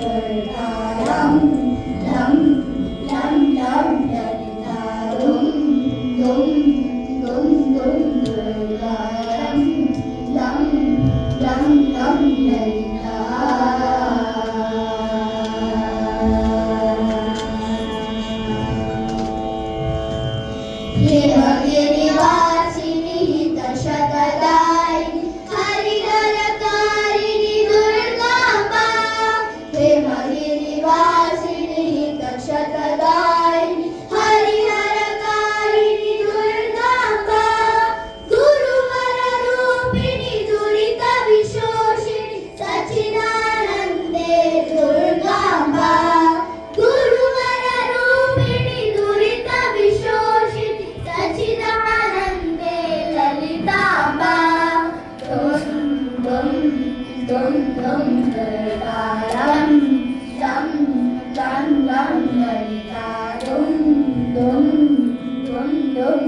lam lam lam lam laliता dum dum dum dum durga lam lam lam Lalita गिरिवासिनी दशकदायिनी हरिहरकारिणी दुर्गांबा हेमगिरिवासिनी दशकदायिनी हरिहरकारिणी दुर्गांबा गुरुवररूपिणी दुरितविशोषिणी सच्चिदानन्दे दुर्गांबा गुरुवररूपिणी दुरितविशोषिणी सच्चिदानन्दे Lalithamba dum dum dum durga lam lam lam lam Lalita dum dum dum dum